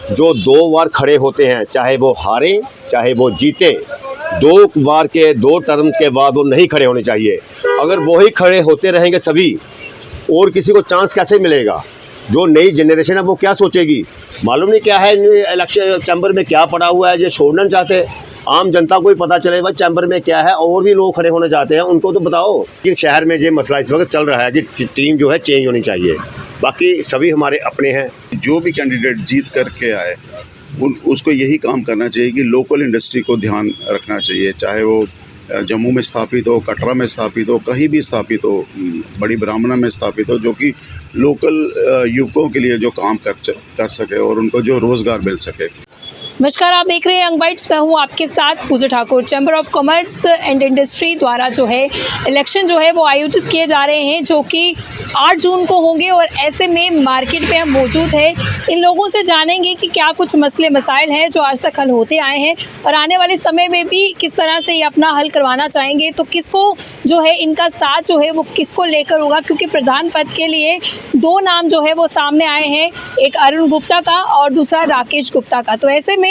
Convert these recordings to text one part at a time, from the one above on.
जो 2 बार खड़े होते हैं, चाहे वो हारें चाहे वो जीतें, 2 बार के 2 टर्म के बाद वो नहीं खड़े होने चाहिए। अगर वो ही खड़े होते रहेंगे सभी, और किसी को चांस कैसे मिलेगा? जो नई जनरेशन है वो क्या सोचेगी? मालूम नहीं क्या है इलेक्शन चैम्बर में क्या पड़ा हुआ है, ये छोड़ना नहीं चाहते। आम जनता को ही पता चले भाई चैम्बर में क्या है, और भी लोग खड़े होना चाहते हैं, उनको तो बताओ। कि शहर में ये मसला इस वक्त चल रहा है कि टीम जो है चेंज होनी चाहिए, बाकी सभी हमारे अपने हैं। जो भी कैंडिडेट जीत करके आए उसको यही काम करना चाहिए कि लोकल इंडस्ट्री को ध्यान रखना चाहिए, चाहे वो जम्मू में स्थापित हो, कटरा में स्थापित हो, कहीं भी स्थापित हो, बड़ी ब्राह्मणा में स्थापित हो, जो कि लोकल युवकों के लिए जो काम कर सके और उनको जो रोज़गार मिल सके। नमस्कार, आप देख रहे हैं यंग बाइट्स। मैं हूँ आपके साथ Puja Thakur. Chamber of commerce and industry द्वारा जो है इलेक्शन जो है वो आयोजित किए जा रहे हैं, जो कि 8 जून को होंगे, और ऐसे में मार्केट में हम मौजूद है। इन लोगों से जानेंगे कि क्या कुछ मसले मसाइल हैं जो आज तक हल होते आए हैं, और आने वाले समय में भी किस तरह से ये अपना हल करवाना चाहेंगे। तो किसको जो है इनका साथ जो है वो किसको लेकर होगा, क्योंकि प्रधान पद के लिए 2 नाम जो है वो सामने आए हैं, एक अरुण गुप्ता का और दूसरा राकेश गुप्ता का। तो ऐसे में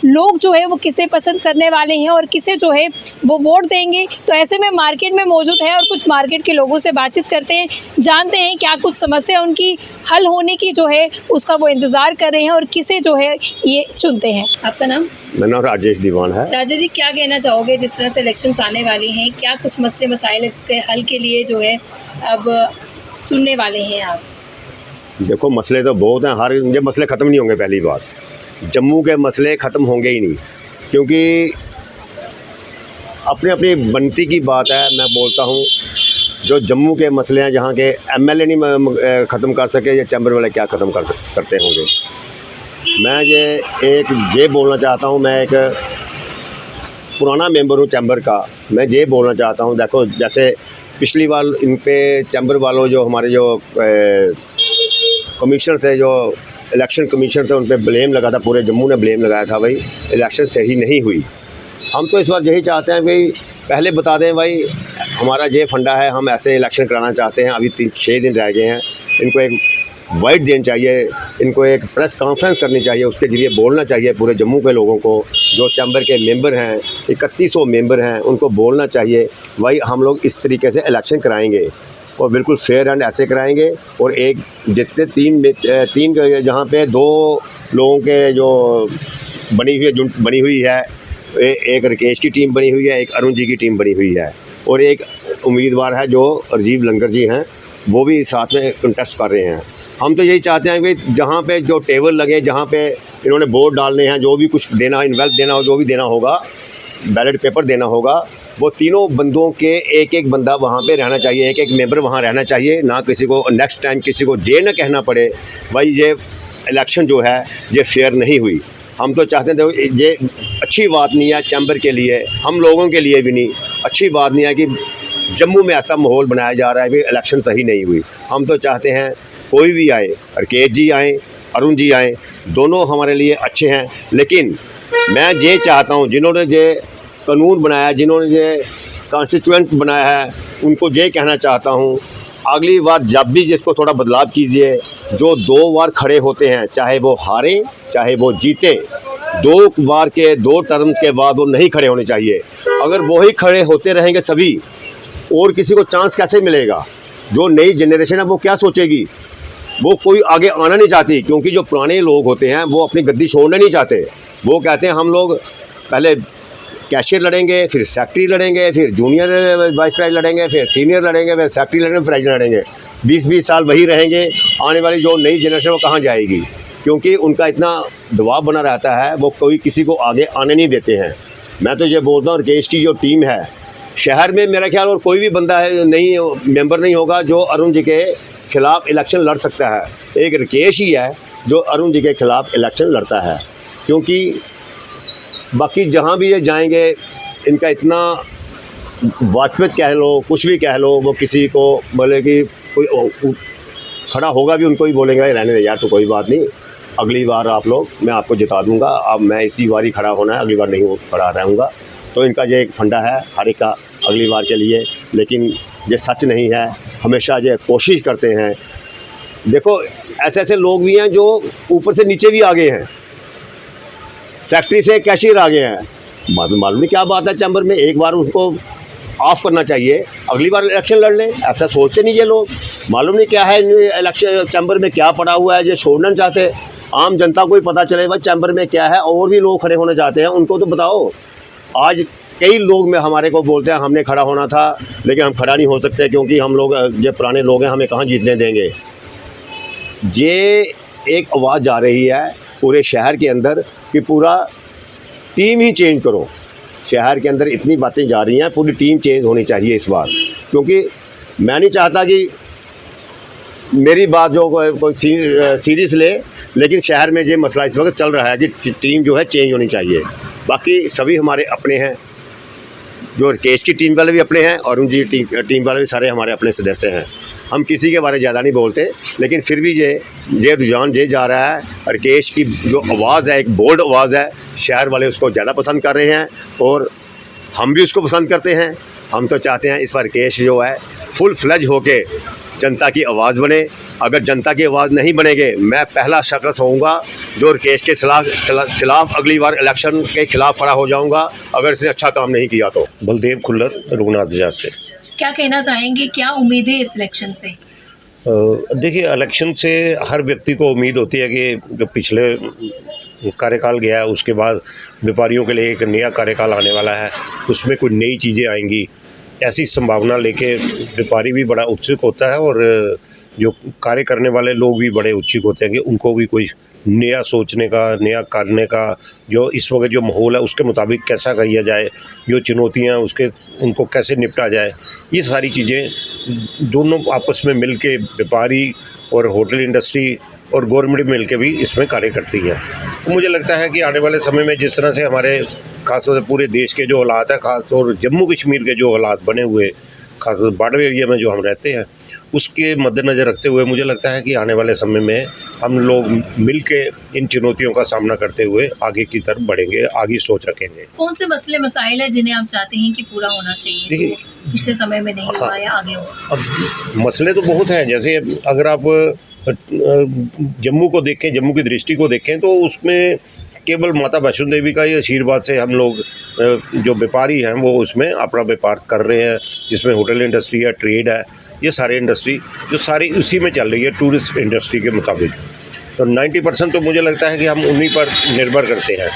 लोग जो है वो किसे पसंद करने वाले हैं और किसे जो है वो वोट देंगे। तो ऐसे में मार्केट में मौजूद है और कुछ मार्केट के लोगों से बातचीत करते हैं, जानते हैं क्या कुछ समस्या उनकी हल होने की जो है उसका वो इंतजार कर रहे हैं और किसे जो है ये चुनते हैं। आपका नाम? मेरा नाम राजेश दीवान है। राजेश जी, क्या कहना चाहोगे जिस तरह से इलेक्शंस आने वाली हैं, क्या कुछ मसले मसाइल इसके हल के लिए जो है अब चुनने वाले हैं आप? देखो, मसले तो बहुत हैं, ये मसले ख़त्म नहीं होंगे। पहली बात, जम्मू के मसले ख़त्म होंगे ही नहीं, क्योंकि अपनी अपनी बनती की बात है। मैं बोलता हूँ जो जम्मू के मसले हैं, जहाँ के एमएलए नहीं ख़त्म कर सके, ये चैम्बर वाले क्या ख़त्म करते होंगे। मैं ये बोलना चाहता हूँ, मैं एक पुराना मेंबर हूँ चैम्बर का। मैं ये बोलना चाहता हूँ, देखो जैसे पिछली बार इन पे चैम्बर वालों जो हमारे जो कमिश्नर थे, जो इलेक्शन कमीशन थे, उन पर ब्लेम लगा था, पूरे जम्मू ने ब्लेम लगाया था भाई इलेक्शन सही नहीं हुई। हम तो इस बार यही चाहते हैं भाई पहले बता दें भाई हमारा ये फंडा है, हम ऐसे इलेक्शन कराना चाहते हैं। अभी 6 दिन रह गए हैं, इनको एक वाइट देनी चाहिए, इनको एक प्रेस कॉन्फ्रेंस करनी चाहिए, उसके ज़रिए बोलना चाहिए पूरे जम्मू के लोगों को। जो चैम्बर के मेंबर हैं, 3100 मेंबर हैं, उनको बोलना चाहिए भाई हम लोग इस तरीके से इलेक्शन कराएंगे और बिल्कुल फेयर एंड ऐसे कराएंगे। और एक जितने तीन जहाँ पे 2 लोगों के जो बनी हुई है, एक राकेश की टीम बनी हुई है, एक अरुण जी की टीम बनी हुई है, और एक उम्मीदवार है जो राजीव लंगर जी हैं, वो भी साथ में कंटेस्ट कर रहे हैं। हम तो यही चाहते हैं कि जहाँ पे जो टेबल लगे, जहाँ पे इन्होंने वोट डालने हैं, जो भी कुछ देना, इन्वेल्थ देना हो, जो भी देना होगा, बैलेट पेपर देना होगा, वो तीनों बंदों के एक बंदा वहाँ पे रहना चाहिए, एक मेंबर वहाँ रहना चाहिए। ना किसी को नेक्स्ट टाइम किसी को ये ना कहना पड़े भाई ये इलेक्शन जो है ये फेयर नहीं हुई। हम तो चाहते थे, ये अच्छी बात नहीं है चैम्बर के लिए, हम लोगों के लिए भी नहीं अच्छी बात नहीं है कि जम्मू में ऐसा माहौल बनाया जा रहा है कि इलेक्शन सही नहीं हुई। हम तो चाहते हैं कोई भी आए, राकेश जी आए, अरुण जी आए, दोनों हमारे लिए अच्छे हैं। लेकिन मैं ये चाहता हूँ जिन्होंने ये कानून बनाया, जिन्होंने ये कॉन्स्टिट्यूएंट बनाया है, उनको ये कहना चाहता हूँ अगली बार जब भी जिसको थोड़ा बदलाव कीजिए। जो 2 बार खड़े होते हैं, चाहे वो हारें चाहे वो जीतें, 2 बार के 2 टर्म्स के बाद वो नहीं खड़े होने चाहिए। अगर वो ही खड़े होते रहेंगे सभी, और किसी को चांस कैसे मिलेगा? जो नई जनरेशन है वो क्या सोचेगी? वो कोई आगे आना नहीं चाहती, क्योंकि जो पुराने लोग होते हैं वो अपनी गद्दी छोड़ना नहीं चाहते। वो कहते हैं हम लोग पहले कैशियर लड़ेंगे, फिर सेक्रेटरी लड़ेंगे, फिर जूनियर वाइस प्रेसिडेंट लड़ेंगे, फिर सीनियर लड़ेंगे, फिर सेक्रेटरी लड़ेंगे, प्रेसिडेंट लड़ेंगे। 20-20 साल वही रहेंगे। आने वाली जो नई जनरेशन वो कहाँ जाएगी? क्योंकि उनका इतना दबाव बना रहता है, वो कोई किसी को आगे आने नहीं देते हैं। मैं तो ये बोलता हूँ राकेश की जो टीम है, शहर में मेरा ख्याल और कोई भी बंदा है नहीं, मेंबर नहीं होगा जो अरुण जी के खिलाफ इलेक्शन लड़ सकता है। एक राकेश ही है जो अरुण जी के खिलाफ इलेक्शन लड़ता है, क्योंकि बाकी जहाँ भी ये जाएंगे इनका इतना वाकफियत कह लो, कुछ भी कह लो, वो किसी को बोले कि कोई खड़ा होगा भी उनको ही बोलेंगे रहने दे यार, तो कोई बात नहीं, अगली बार आप लोग मैं आपको जिता दूंगा, अब मैं इसी बार ही खड़ा होना है, अगली बार नहीं खड़ा रहूँगा। तो इनका ये एक फंडा है हर एक का अगली बार के लिए। लेकिन ये सच नहीं है, हमेशा ये कोशिश करते हैं। देखो ऐसे ऐसे लोग भी हैं जो ऊपर से नीचे भी आ गए हैं, सेक्रेटरी से कैशियर आ गए हैं। मालूम नहीं क्या बात है चैम्बर में, एक बार उनको ऑफ करना चाहिए, अगली बार इलेक्शन लड़ लें। ऐसा सोचते नहीं ये लोग, मालूम नहीं क्या है इलेक्शन चैम्बर में क्या पड़ा हुआ है, ये छोड़ना नहीं चाहते। आम जनता को ही पता चले भाई चैम्बर में क्या है, और भी लोग खड़े होना चाहते हैं, उनको तो बताओ। आज कई लोग में हमारे को बोलते हैं हमने खड़ा होना था, लेकिन हम खड़ा नहीं हो सकते क्योंकि हम लोग जो पुराने लोग हैं, हमें कहाँ जीतने देंगे। ये एक आवाज़ जा रही है पूरे शहर के अंदर कि पूरा टीम ही चेंज करो। शहर के अंदर इतनी बातें जा रही हैं, पूरी टीम चेंज होनी चाहिए इस बार, क्योंकि मैं नहीं चाहता कि मेरी बात जो कोई सीरियस ले, लेकिन शहर में ये मसला इस वक्त चल रहा है कि टीम जो है चेंज होनी चाहिए। बाकी सभी हमारे अपने हैं, जो राकेश की टीम वाले भी अपने हैं और उनकी टीम वाले भी सारे हमारे अपने सदस्य हैं। हम किसी के बारे में ज़्यादा नहीं बोलते, लेकिन फिर भी ये रुझान जा रहा है। राकेश की जो आवाज़ है, एक बोल्ड आवाज़ है, शहर वाले उसको ज़्यादा पसंद कर रहे हैं और हम भी उसको पसंद करते हैं। हम तो चाहते हैं इस बार राकेश जो है फुल फ्लेज होके जनता की आवाज़ बने। अगर जनता की आवाज़ नहीं बनेंगे, मैं पहला शख्स होऊंगा जो राकेश के खिलाफ अगली बार इलेक्शन के खिलाफ खड़ा हो जाऊंगा, अगर इसने अच्छा काम नहीं किया तो। बलदेव खुल्लर, रघुनाथ बाजार से। क्या कहना चाहेंगे, क्या उम्मीदें इस इलेक्शन से? देखिए, इलेक्शन से हर व्यक्ति को उम्मीद होती है कि जो पिछले कार्यकाल गया है उसके बाद व्यापारियों के लिए एक नया कार्यकाल आने वाला है, उसमें कुछ नई चीज़ें आएंगी, ऐसी संभावना लेके व्यापारी भी बड़ा उत्सुक होता है और जो कार्य करने वाले लोग भी बड़े उत्सुक होते हैं कि उनको भी कोई नया सोचने का, नया करने का, जो इस वक्त जो माहौल है उसके मुताबिक कैसा किया जाए, जो चुनौतियां उसके उनको कैसे निपटा जाए, ये सारी चीज़ें दोनों आपस में मिल के व्यापारी और होटल इंडस्ट्री और गवर्नमेंट मिल के भी इसमें कार्य करती है। तो मुझे लगता है कि आने वाले समय में जिस तरह से हमारे खासतौर से पूरे देश के जो हालात है, खासतौर जम्मू कश्मीर के जो हालात बने हुए, खासतौर बॉर्डर एरिया में जो हम रहते हैं, उसके मद्देनज़र रखते हुए मुझे लगता है कि आने वाले समय में हम लोग मिल के इन चुनौतियों का सामना करते हुए आगे की तरफ बढ़ेंगे, आगे सोच रखेंगे। कौन से मसले मसाइल हैं जिन्हें आप चाहते हैं कि पूरा होना चाहिए, देखिए, पिछले समय में नहीं हुआ या आगे हो? अब मसले तो बहुत हैं। जैसे अगर आप जम्मू को देखें, जम्मू की दृष्टि को देखें, तो उसमें केवल माता वैष्णो देवी का ही आशीर्वाद से हम लोग जो व्यापारी हैं वो उसमें अपना व्यापार कर रहे हैं, जिसमें होटल इंडस्ट्री है, ट्रेड है, ये सारे इंडस्ट्री जो सारी उसी में चल रही है टूरिस्ट इंडस्ट्री के मुताबिक। तो 90% तो मुझे लगता है कि हम उन्हीं पर निर्भर करते हैं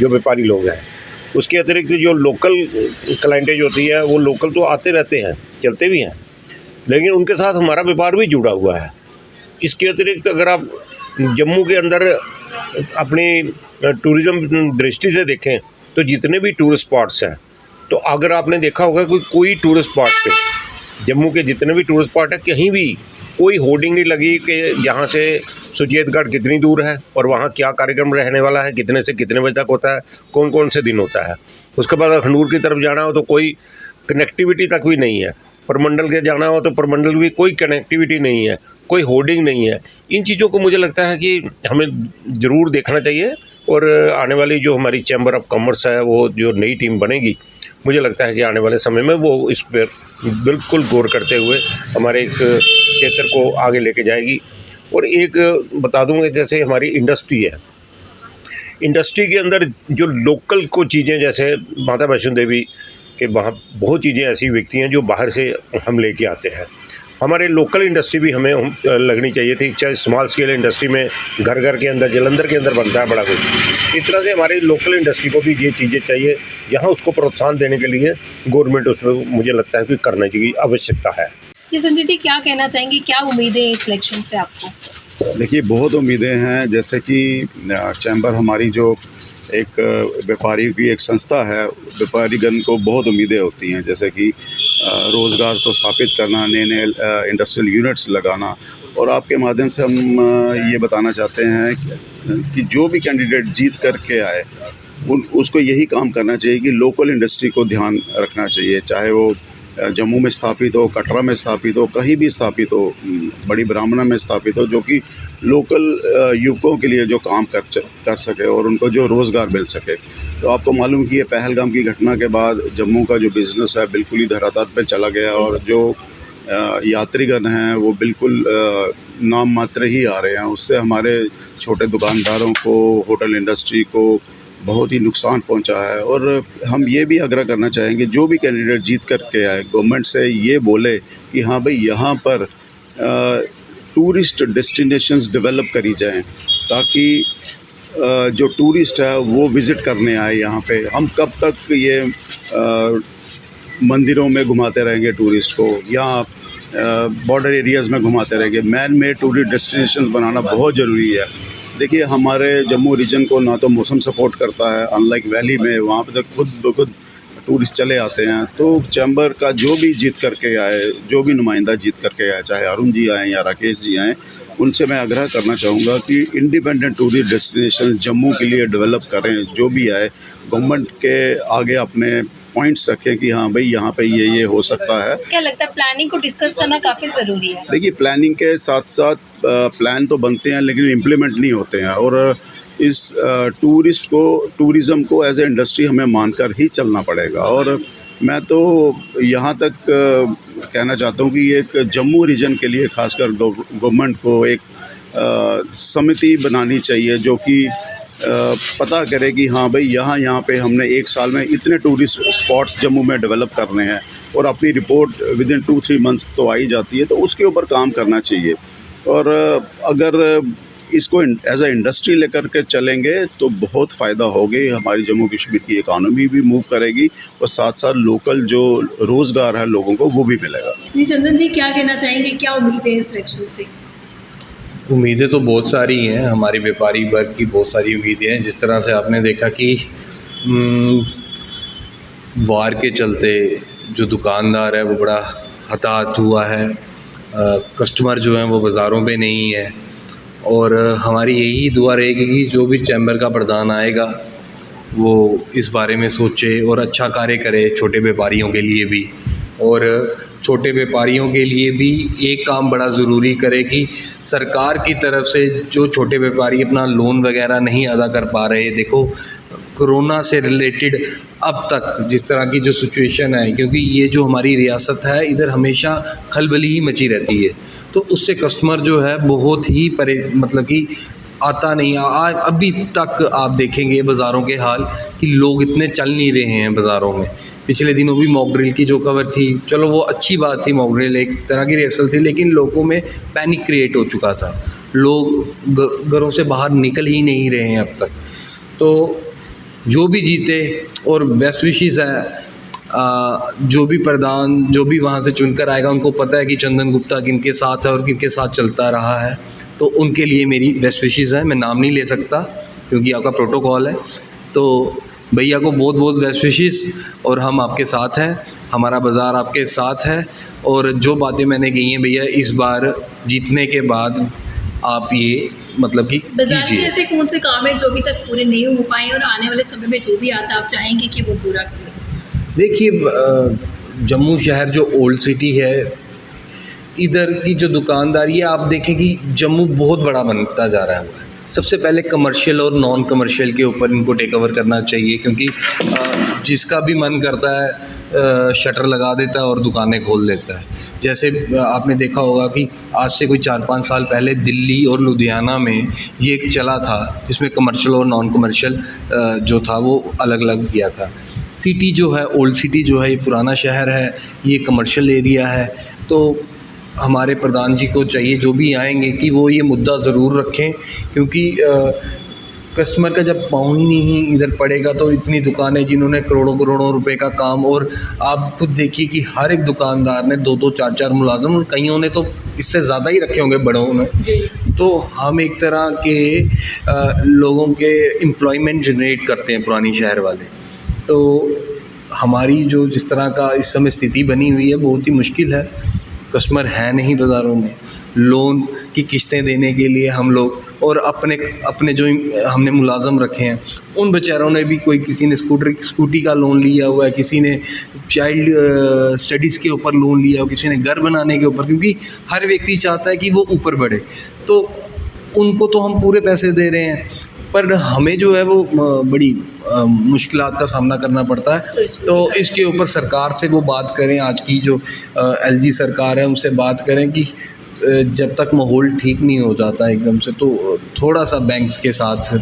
जो व्यापारी लोग हैं। उसके अतिरिक्त जो लोकल क्लाइंटेज होती है वो लोकल तो आते रहते हैं, चलते भी हैं, लेकिन उनके साथ हमारा व्यापार भी जुड़ा हुआ है। इसके अतिरिक्त अगर आप जम्मू के अंदर अपनी टूरिज़्म दृष्टि से देखें तो जितने भी टूरिस्ट स्पॉट्स हैं, तो अगर आपने देखा होगा कोई टूरिस्ट स्पॉट पे, जम्मू के जितने भी टूरिस्ट स्पॉट है, कहीं भी कोई होर्डिंग नहीं लगी कि यहाँ से सुचेतगढ़ कितनी दूर है और वहाँ क्या कार्यक्रम रहने वाला है, कितने से कितने बजे तक होता है, कौन कौन से दिन होता है। उसके बाद अखनूर की तरफ जाना हो तो कोई कनेक्टिविटी तक भी नहीं है, परमंडल के जाना हो तो परमंडल भी कोई कनेक्टिविटी नहीं है, कोई होर्डिंग नहीं है। इन चीज़ों को मुझे लगता है कि हमें ज़रूर देखना चाहिए और आने वाली जो हमारी चैम्बर ऑफ कॉमर्स है, वो जो नई टीम बनेगी, मुझे लगता है कि आने वाले समय में वो इस पर बिल्कुल गौर करते हुए हमारे इस क्षेत्र को आगे लेके जाएगी। और एक बता दूँगा, जैसे हमारी इंडस्ट्री है, इंडस्ट्री के अंदर जो लोकल को चीज़ें, जैसे माता वैष्णो देवी के वहाँ बहुत चीज़ें ऐसी बिकती हैं जो बाहर से हम लेके आते हैं। हमारे लोकल इंडस्ट्री भी हमें लगनी चाहिए थी, चाहे स्मॉल स्केल इंडस्ट्री में घर घर के अंदर, जलंधर के अंदर बनता है बड़ा कुछ, इस तरह से हमारी लोकल इंडस्ट्री को भी ये चीज़ें चाहिए। यहाँ उसको प्रोत्साहन देने के लिए गवर्नमेंट उसमें मुझे लगता है कि करने की आवश्यकता है। ये संजय जी क्या कहना चाहेंगे, क्या उम्मीदें हैं इस इलेक्शन से आपको? देखिए, बहुत उम्मीदें हैं। जैसे कि चैम्बर हमारी जो एक व्यापारी की एक संस्था है, व्यापारीगण को बहुत उम्मीदें होती हैं, जैसे कि रोज़गार को स्थापित करना, नए नए इंडस्ट्रियल यूनिट्स लगाना। और आपके माध्यम से हम ये बताना चाहते हैं कि जो भी कैंडिडेट जीत करके आए उसको यही काम करना चाहिए कि लोकल इंडस्ट्री को ध्यान रखना चाहिए, चाहे वो जम्मू में स्थापित हो, कटरा में स्थापित हो, कहीं भी स्थापित हो, बड़ी ब्राह्मणा में स्थापित हो, जो कि लोकल युवकों के लिए जो काम कर सके और उनको जो रोज़गार मिल सके। तो आपको मालूम कि ये पहलगाम की घटना के बाद जम्मू का जो बिज़नेस है बिल्कुल ही धरातल पे चला गया और जो यात्रीगण हैं वो बिल्कुल नाम मात्र ही आ रहे हैं। उससे हमारे छोटे दुकानदारों को, होटल इंडस्ट्री को बहुत ही नुकसान पहुंचा है। और हम ये भी आग्रह करना चाहेंगे, जो भी कैंडिडेट जीत करके आए गवर्नमेंट से ये बोले कि हाँ भाई यहाँ पर टूरिस्ट डेस्टिनेशंस डेवलप करी जाएं, ताकि जो टूरिस्ट है वो विज़िट करने आए यहाँ पे। हम कब तक ये मंदिरों में घुमाते रहेंगे टूरिस्ट को, या बॉर्डर एरियाज़ में घुमाते रहेंगे? मैन मेड टूरिस्ट डेस्टिनेशंस बनाना बहुत ज़रूरी है। देखिए हमारे जम्मू रीजन को ना तो मौसम सपोर्ट करता है, अनलाइक वैली में वहाँ पे तो खुद ब खुद टूरिस्ट चले आते हैं। तो चैम्बर का जो भी जीत करके आए, जो भी नुमाइंदा जीत करके आए, चाहे अरुण जी आएँ या राकेश जी आएँ, उनसे मैं आग्रह करना चाहूँगा कि इंडिपेंडेंट टूरिस्ट डेस्टिनेशन जम्मू के लिए डेवलप करें। जो भी आए गवर्नमेंट के आगे अपने पॉइंट्स रखें कि हाँ भाई यहाँ पे ये हो सकता है। क्या लगता है प्लानिंग को डिस्कस करना काफ़ी ज़रूरी है? देखिए प्लानिंग के साथ साथ प्लान तो बनते हैं लेकिन इम्प्लीमेंट नहीं होते हैं। और इस टूरिज़्म को एज ए इंडस्ट्री हमें मानकर ही चलना पड़ेगा। और मैं तो यहाँ तक कहना चाहता हूँ कि एक जम्मू रीजन के लिए खासकर गवर्नमेंट को एक समिति बनानी चाहिए जो कि पता करे कि हाँ भाई यहाँ पे हमने एक साल में इतने टूरिस्ट स्पॉट्स जम्मू में डेवलप करने हैं, और अपनी रिपोर्ट विद इन 2-3 मंथ्स तो आई जाती है, तो उसके ऊपर काम करना चाहिए। और अगर इसको एज ए इंडस्ट्री लेकर के चलेंगे तो बहुत फ़ायदा होगी, हमारी जम्मू कश्मीर की इकानमी भी मूव करेगी और साथ साथ लोकल जो रोज़गार है लोगों को वो भी मिलेगा। जी चंदन जी, क्या कहना चाहेंगे, क्या उम्मीदें हैं इस इलेक्शन से? उम्मीदें तो बहुत सारी हैं, हमारी व्यापारी वर्ग की बहुत सारी उम्मीदें हैं। जिस तरह से आपने देखा कि वार के चलते जो दुकानदार है वो बड़ा हताहत हुआ है, कस्टमर जो हैं वो बाज़ारों पे नहीं है। और हमारी यही दुआ रहेगी कि जो भी चैम्बर का प्रधान आएगा वो इस बारे में सोचे और अच्छा कार्य करे छोटे व्यापारियों के लिए भी। और छोटे व्यापारियों के लिए भी एक काम बड़ा ज़रूरी करे कि सरकार की तरफ से जो छोटे व्यापारी अपना लोन वगैरह नहीं अदा कर पा रहे, देखो कोरोना से रिलेटेड अब तक जिस तरह की जो सिचुएशन है, क्योंकि ये जो हमारी रियासत है इधर हमेशा खलबली ही मची रहती है, तो उससे कस्टमर जो है बहुत ही मतलब कि आता नहीं। अभी तक आप देखेंगे बाज़ारों के हाल कि लोग इतने चल नहीं रहे हैं बाज़ारों में। पिछले दिनों भी मॉक ड्रिल की जो खबर थी, चलो वो अच्छी बात थी, मॉक ड्रिल एक तरह की रिहर्सल थी, लेकिन लोगों में पैनिक क्रिएट हो चुका था, लोग घरों से बाहर निकल ही नहीं रहे हैं अब तक। तो जो भी जीते और बेस्ट विशेस है, जो भी प्रधान जो भी वहाँ से चुनकर आएगा उनको पता है कि चंदन गुप्ता किनके साथ है और किनके साथ चलता रहा है, तो उनके लिए मेरी बेस्ट विशेस है। मैं नाम नहीं ले सकता क्योंकि आपका प्रोटोकॉल है, तो भैया को बहुत बहुत बेस्ट विशेस, और हम आपके साथ हैं, हमारा बाज़ार आपके साथ है। और जो बातें मैंने कही हैं भैया, इस बार जीतने के बाद आप ये मतलब कि बाजार के कीजिए। ऐसे कौन से काम है जो अभी तक पूरे नहीं हो पाए और आने वाले समय में जो भी आता है आप चाहेंगे कि वो पूरा करें? देखिए जम्मू शहर जो ओल्ड सिटी है, इधर की जो दुकानदारी है, आप देखें कि जम्मू बहुत बड़ा बनता जा रहा है। सबसे पहले कमर्शियल और नॉन कमर्शियल के ऊपर इनको टेक ओवर करना चाहिए, क्योंकि जिसका भी मन करता है शटर लगा देता है और दुकानें खोल देता है। जैसे आपने देखा होगा कि आज से कोई 4-5 साल पहले दिल्ली और लुधियाना में ये एक चला था जिसमें कमर्शियल और नॉन कमर्शियल जो था वो अलग अलग किया था। सिटी जो है, ओल्ड सिटी जो है, ये पुराना शहर है, ये कमर्शियल एरिया है। तो हमारे प्रधान जी को चाहिए जो भी आएंगे कि वो ये मुद्दा ज़रूर रखें, क्योंकि कस्टमर का जब पाँव ही नहीं इधर पड़ेगा तो इतनी दुकानें जिन्होंने करोड़ों करोड़ों रुपए का काम, और आप खुद देखिए कि हर एक दुकानदार ने 2-2 4-4 मुलाजिम, और कईयों ने तो इससे ज़्यादा ही रखे होंगे बड़ों ने। तो हम एक तरह के लोगों के एम्प्लॉयमेंट जनरेट करते हैं पुरानी शहर वाले। तो हमारी जो जिस तरह का इस समय स्थिति बनी हुई है बहुत ही मुश्किल है, कस्टमर है नहीं बाज़ारों में, लोन की किस्तें देने के लिए हम लोग, और अपने जो हमने मुलाजम रखे हैं उन बेचारों ने भी, कोई किसी ने स्कूटी का लोन लिया हुआ है, किसी ने चाइल्ड स्टडीज़ के ऊपर लोन लिया हुआ, किसी ने घर बनाने के ऊपर, क्योंकि हर व्यक्ति चाहता है कि वो ऊपर बढ़े। तो उनको तो हम पूरे पैसे दे रहे हैं, पर हमें जो है वो बड़ी मुश्किलात का सामना करना पड़ता है। तो इसके ऊपर सरकार से वो बात करें, आज की जो LG सरकार है उनसे बात करें कि जब तक माहौल ठीक नहीं हो जाता एकदम से, तो थोड़ा सा बैंक्स के साथ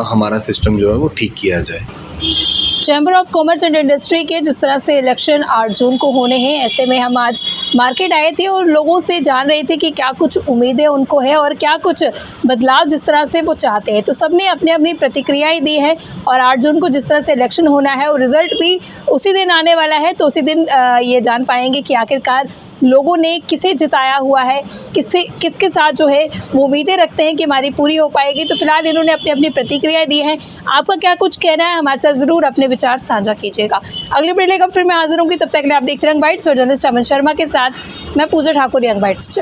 हमारा सिस्टम जो है वो ठीक किया जाए। Chamber of commerce and industry के जिस तरह से इलेक्शन 8 जून को होने हैं, ऐसे में हम आज मार्केट आए थे और लोगों से जान रहे थे कि क्या कुछ उम्मीदें उनको है और क्या कुछ बदलाव जिस तरह से वो चाहते हैं। तो सबने अपनी अपनी प्रतिक्रियाएं दी हैं और 8 जून को जिस तरह से इलेक्शन होना है और रिजल्ट भी उसी दिन आने वाला है, तो उसी दिन ये जान पाएंगे कि आखिरकार लोगों ने किसे जिताया हुआ है, किसके साथ जो है वो उम्मीदें रखते हैं कि हमारी पूरी हो पाएगी। तो फिलहाल इन्होंने अपनी अपनी प्रतिक्रियाएं दी हैं। आपका क्या कुछ कहना है, हमारे साथ ज़रूर अपने विचार साझा कीजिएगा। अगली वीडियो लेकर फिर मैं हाजिर होंगी, तब तक के लिए आप देखते रहें यंग बाइट्स और जर्नलिस्ट अमन शर्मा के साथ मैं पूजा ठाकुर, यंग बाइट्स।